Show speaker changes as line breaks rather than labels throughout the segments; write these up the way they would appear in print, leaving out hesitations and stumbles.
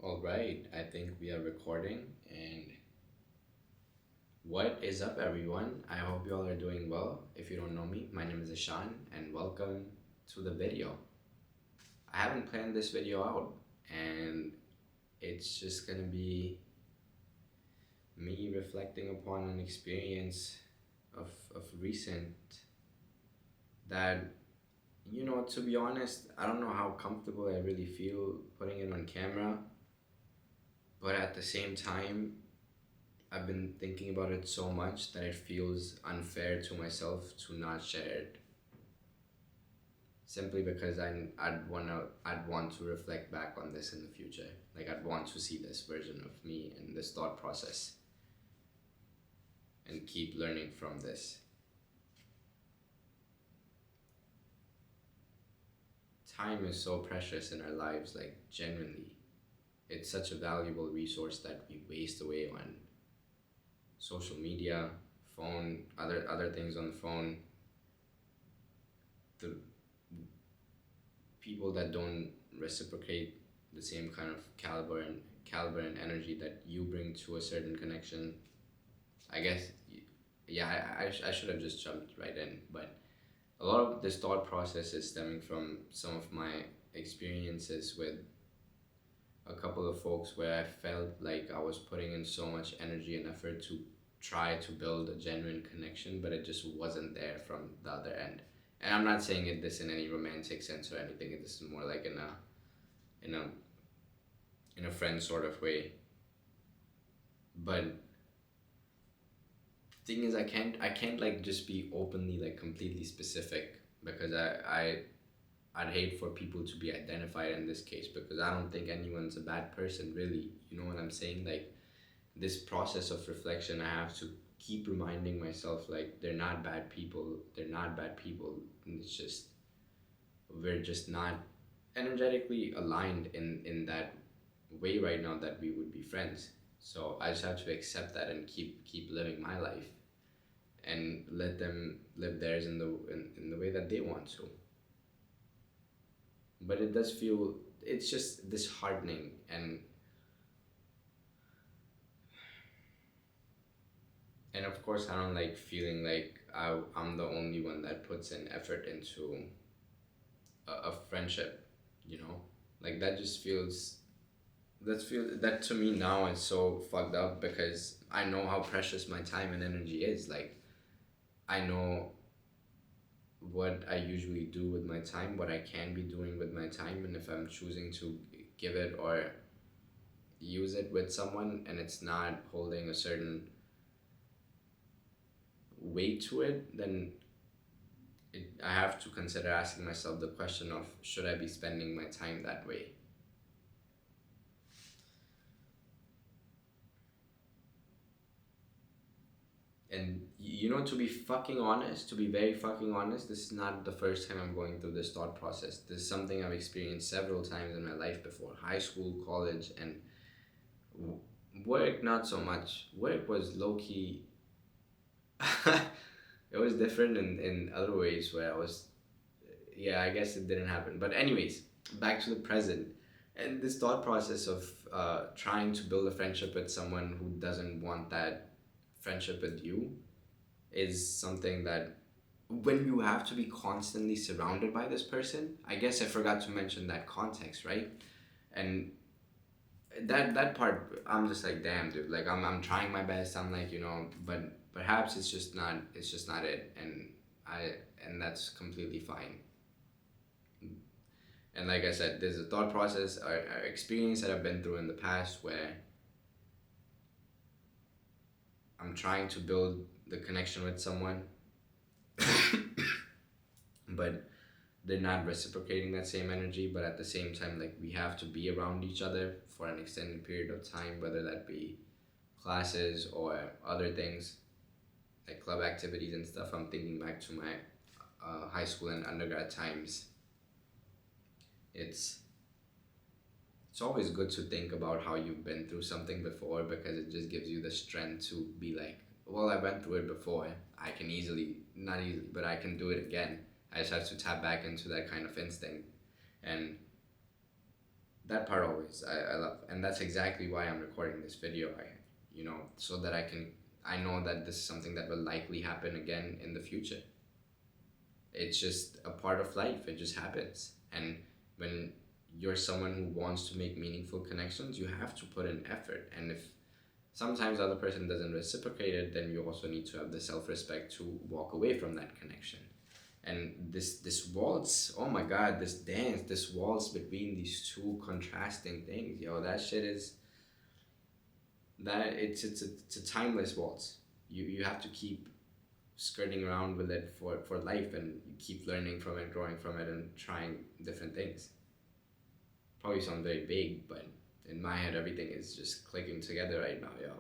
All right, I think we are recording. And what is up, everyone? I hope you all are doing well. If you don't know me, my name is Ishaan, and welcome to the video. I haven't planned this video out, and it's just gonna be me reflecting upon an experience of recent that, to be honest, I don't know how comfortable I really feel putting it on camera, but at the same time, I've been thinking about it so much that it feels unfair to myself to not share it. Simply because I'd want to reflect back on this in the future. Like I'd want to see this version of me and this thought process and keep learning from this. Time is so precious in our lives, like genuinely. It's such a valuable resource that we waste away on social media, phone, other things on the phone. The people that don't reciprocate the same kind of caliber and energy that you bring to a certain connection. I guess, yeah, I should have just jumped right in, but a lot of this thought process is stemming from some of my experiences with a couple of folks where I felt like I was putting in so much energy and effort to try to build a genuine connection, but it just wasn't there from the other end. And I'm not saying this in any romantic sense or anything. This is more like in a in a friend sort of way. But thing is, I can't like just be openly like completely specific because I'd hate for people to be identified in this case because I don't think anyone's a bad person really. You know what I'm saying? Like this process of reflection, I have to keep reminding myself like they're not bad people. They're not bad people. And it's just we're just not energetically aligned in that way right now that we would be friends. So I just have to accept that and keep living my life and let them live theirs in the way that they want to. But it does feel it's just disheartening and of course I don't like feeling like I'm the only one that puts in effort into a friendship, you know? Like that to me now is so fucked up because I know how precious my time and energy is. Like I know what I usually do with my time, what I can be doing with my time, and if I'm choosing to give it or use it with someone and it's not holding a certain weight to it, then I have to consider asking myself the question of should I be spending my time that way? And to be very fucking honest, this is not the first time I'm going through this thought process. This is something I've experienced several times in my life before, high school, college, and w- work, not so much. Work was low key, it was different in other ways where I was, yeah, I guess it didn't happen. But, anyways, back to the present. And this thought process of trying to build a friendship with someone who doesn't want that friendship with you is something that when you have to be constantly surrounded by this person, I guess I forgot to mention that context, right? And that part, I'm just like, damn, dude. Like I'm trying my best. I'm like, but perhaps it's just not it, I and that's completely fine. And like I said, there's a thought process or experience that I've been through in the past where I'm trying to build the connection with someone, but they're not reciprocating that same energy. But at the same time, like we have to be around each other for an extended period of time, whether that be classes or other things like club activities and stuff. I'm thinking back to my high school and undergrad times. It's it's always good to think about how you've been through something before because it just gives you the strength to be like, well, I went through it before. I can easily, not easily, but I can do it again. I just have to tap back into that kind of instinct. And That part always I love, and that's exactly why I'm recording this video. So that I know that this is something that will likely happen again in the future. It's just a part of life. It just happens. And when you're someone who wants to make meaningful connections, you have to put in effort. And if sometimes the other person doesn't reciprocate it, then you also need to have the self-respect to walk away from that connection. And this waltz, oh my god, this dance, this waltz between these two contrasting things, yo, that shit is that it's a timeless waltz. You have to keep skirting around with it for life, and you keep learning from it, growing from it, and trying different things. Probably sound very big, but in my head everything is just clicking together right now, yo.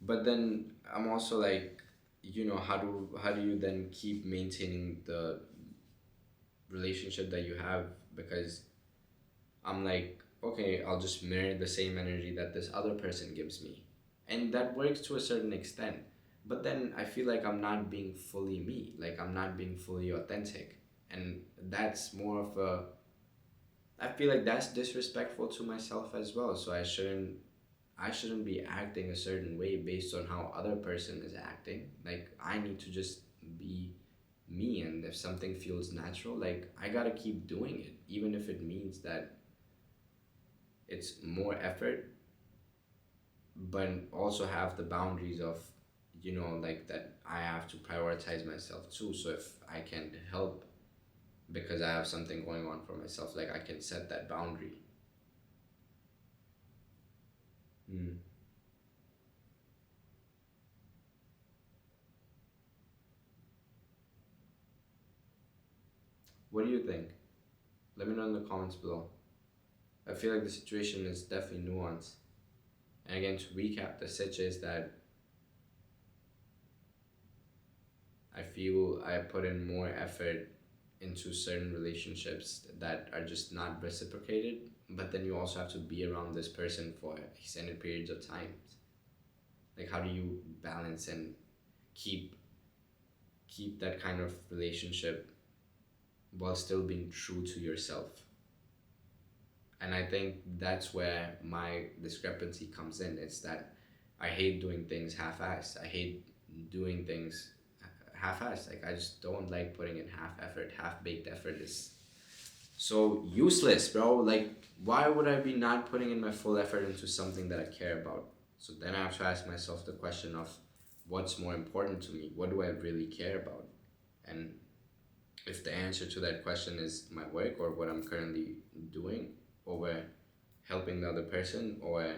But then I'm also like, how do you then keep maintaining the relationship that you have? Because I'm like, okay, I'll just mirror the same energy that this other person gives me. And that works to a certain extent. But then I feel like I'm not being fully me, like I'm not being fully authentic. And that's more of a, I feel like that's disrespectful to myself as well. So I shouldn't be acting a certain way based on how other person is acting. Like I need to just be me, and if something feels natural, like I gotta keep doing it, even if it means that it's more effort, but also have the boundaries of, like that I have to prioritize myself too. So if I can help because I have something going on for myself, like I can set that boundary. Mm. What do you think? Let me know in the comments below. I feel like the situation is definitely nuanced. And again, to recap, the sitch is that I feel I put in more effort into certain relationships that are just not reciprocated, but then you also have to be around this person for extended periods of time. Like how do you balance and keep keep that kind of relationship while still being true to yourself? And I think that's where my discrepancy comes in. It's that I hate doing things half-assed. I hate doing things half-assed. Like I just don't like putting in half effort. Half-baked effort is so useless, bro. Like why would I be not putting in my full effort into something that I care about? So then I have to ask myself the question of what's more important to me? What do I really care about? And if the answer to that question is my work or what I'm currently doing, over helping the other person, or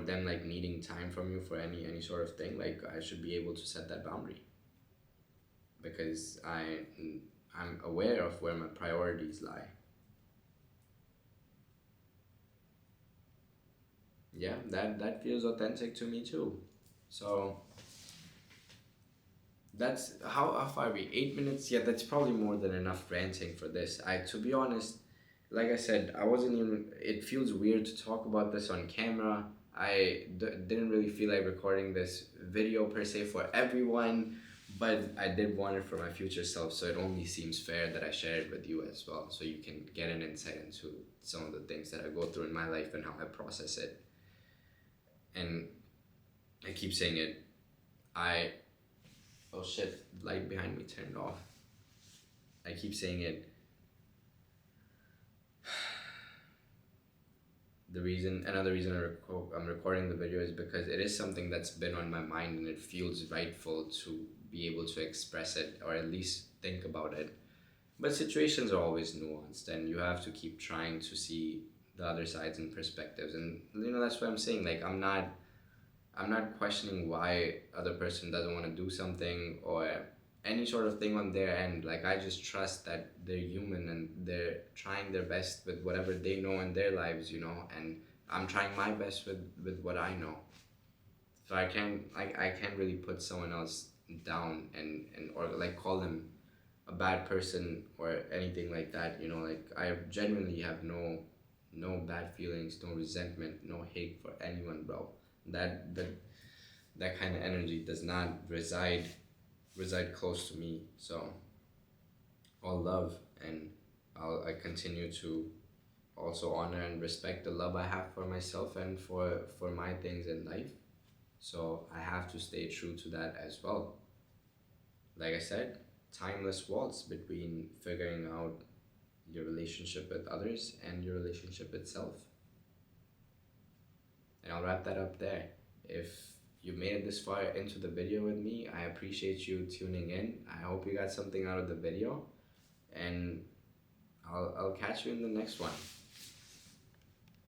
them like needing time from you for any sort of thing, like I should be able to set that boundary because I'm aware of where my priorities lie. Yeah, that feels authentic to me too. So that's how far are we? 8 minutes? Yeah, that's probably more than enough ranting for this. To be honest, like I said, I wasn't even. It feels weird to talk about this on camera. Didn't really feel like recording this video per se for everyone, but I did want it for my future self, so it only seems fair that I share it with you as well, so you can get an insight into some of the things that I go through in my life and how I process it. And I keep saying it. I Oh shit, light behind me turned off. I keep saying it. Another reason I'm recording the video is because it is something that's been on my mind, and it feels rightful to be able to express it or at least think about it. But situations are always nuanced, and you have to keep trying to see the other sides and perspectives. And that's what I'm saying. Like I'm not questioning why other person doesn't want to do something or any sort of thing on their end. Like I just trust that they're human and they're trying their best with whatever they know in their lives, and I'm trying my best with what I know. So I can't really put someone else down and or like call them a bad person or anything like that. Like I genuinely have no bad feelings, no resentment, no hate for anyone, bro. That that kind of energy does not reside close to me. So all love, and I continue to also honor and respect the love I have for myself and for my things in life. So I have to stay true to that as well. Like I said, timeless waltz between figuring out your relationship with others and your relationship itself. And I'll wrap that up there. If you made it this far into the video with me, I appreciate you tuning in. I hope you got something out of the video, and I'll catch you in the next one.